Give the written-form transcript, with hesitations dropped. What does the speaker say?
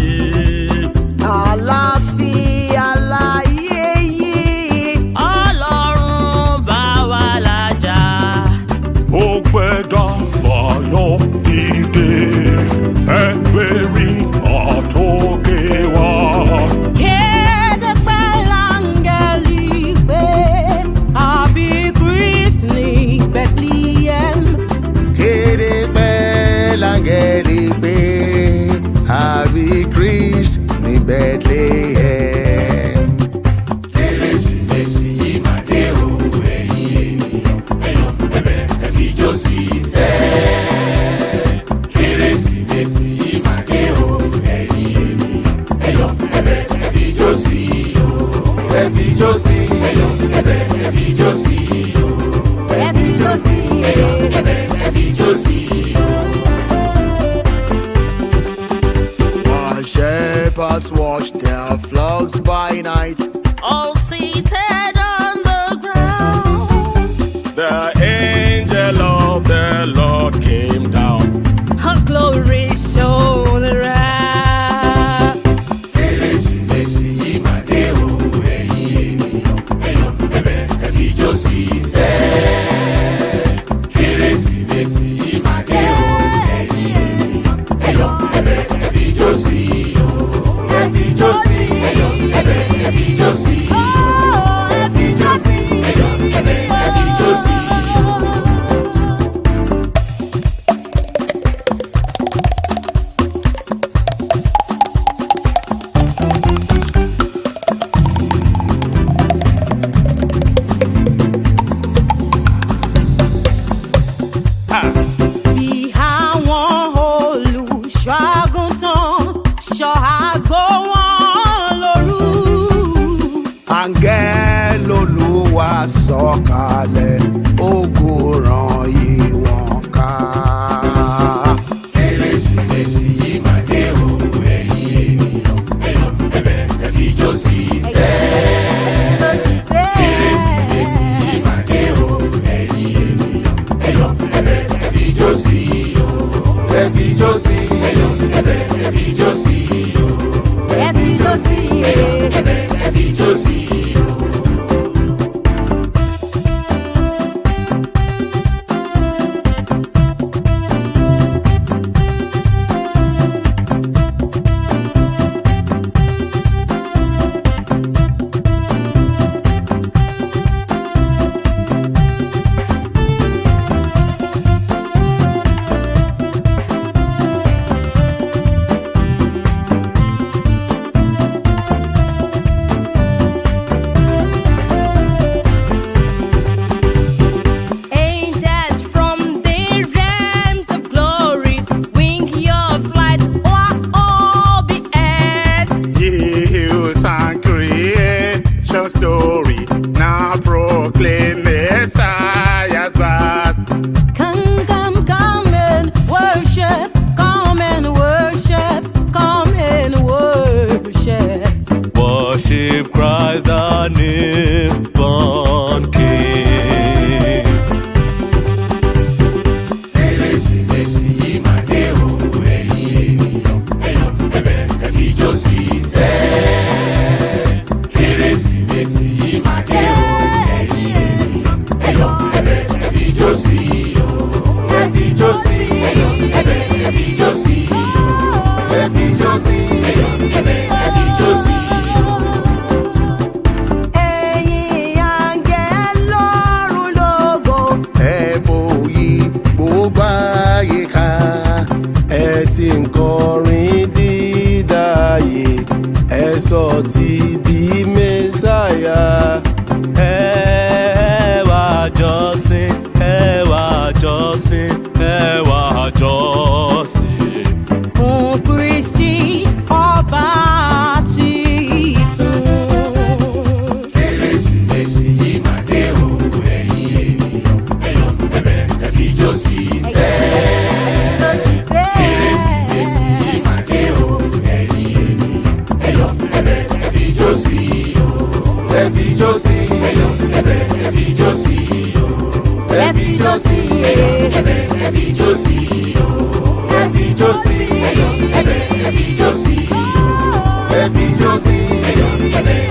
láyé. Alafia láyé yìí. Ọlọrun bá wa làjà. Ó gbẹ́dá fàyọ̀ dìde, ẹgbẹ̀rin àtòkè wá. Kede pẹ̀lú angẹli pé àbí Krist ní Bethlehem. Kede pẹ̀lú angẹli pé àbí Krist ní Bethlehem. Keresimesi yìí máa dé o, ẹ̀yin ènìyàn, ẹ̀yọ̀ ẹ̀bẹ̀rẹ̀ ẹ fijó sí iṣẹ́. Keresimesi yìí máa dé o, ẹ̀yin ènìyàn, ẹ̀yọ̀ ẹ̀bẹ̀rẹ̀ ẹ fijó sí o. Ẹ fijó sí, ẹ̀yọ̀ ẹ̀bẹ̀rẹ̀ ẹ fijó sí o. Ẹ fijó sí, ẹ̀yọ̀ ẹ̀bẹ̀rẹ̀ ẹ fijó sí o. While shepherds watch their flocks by night, All seated on the ground. The angel of the Lord came down. Her glory shone around. Keresimesi yìí máa dé o, ẹ̀yin ènìyàn, ẹ̀yọ̀ ẹ̀bẹ̀rẹ̀ ẹ fijó sí iṣẹ́. Keresimesi yìí máa dé o, ẹ̀yin ènìyàn, ẹ̀yọ̀ ẹ̀bẹ̀rẹ̀ ẹ fijó sí o. Ẹ fijó sí, ẹ̀yọ̀ ẹ̀bẹ̀rẹ̀ ẹ fijó sí o. Ẹ fijó sí, ẹ̀yọ̀ ẹ̀bẹ̀rẹ̀ ẹ fijó sí o. Bí àwọn olùṣọ́-àgùntàn ṣọ́ àgọ́ wọn lóru. áńgẹ́lì Olúwa sọ̀kalẹ̀, ògo ràn yí wọn ká. Keresimesi yìí máa dé o, ẹ̀yin ènìyàn, ẹ̀yọ̀ ẹ̀bẹ̀rẹ̀ ẹ fijó sí iṣẹ́. Keresimesi yìí máa dé o, ẹ̀yin ènìyàn, ẹ̀yọ̀ ẹ̀bẹ̀rẹ̀ ẹ fijó sí o. Ẹ fijó sí, ẹ̀yọ̀ ẹ̀bẹ̀rẹ̀ ẹ fijó sí o. Ẹ fijó sí, ẹ̀yọ̀ ẹ̀bẹ̀rẹ̀ ẹ fijó sí o. Angels from the realms of glory wing your flight o'er all the earth. Hills and creation story, now proclaim Messiah's birth. Come and worship, come and worship, come and worship. Worship Christ the newborn King. Keresimesi yìí máa dé o, ẹ̀yin ènìyàn, ẹ̀yọ̀ ẹ̀bẹ̀rẹ̀ ẹ fijó sí iṣẹ́. Keresimesi yìí máa dé o, ẹ̀yin ènìyàn, ẹ̀yọ̀ ẹ̀bẹ̀rẹ̀ ẹ fijó sí o. Ẹ fijó sí, ẹ̀yọ̀ ẹ̀bẹ̀rẹ̀ ẹ fijó sí o. Ẹ fijó sí, ẹ̀yọ̀ ẹ̀bẹ̀rẹ̀ ẹ fijó sí o. Ẹ̀yin ebere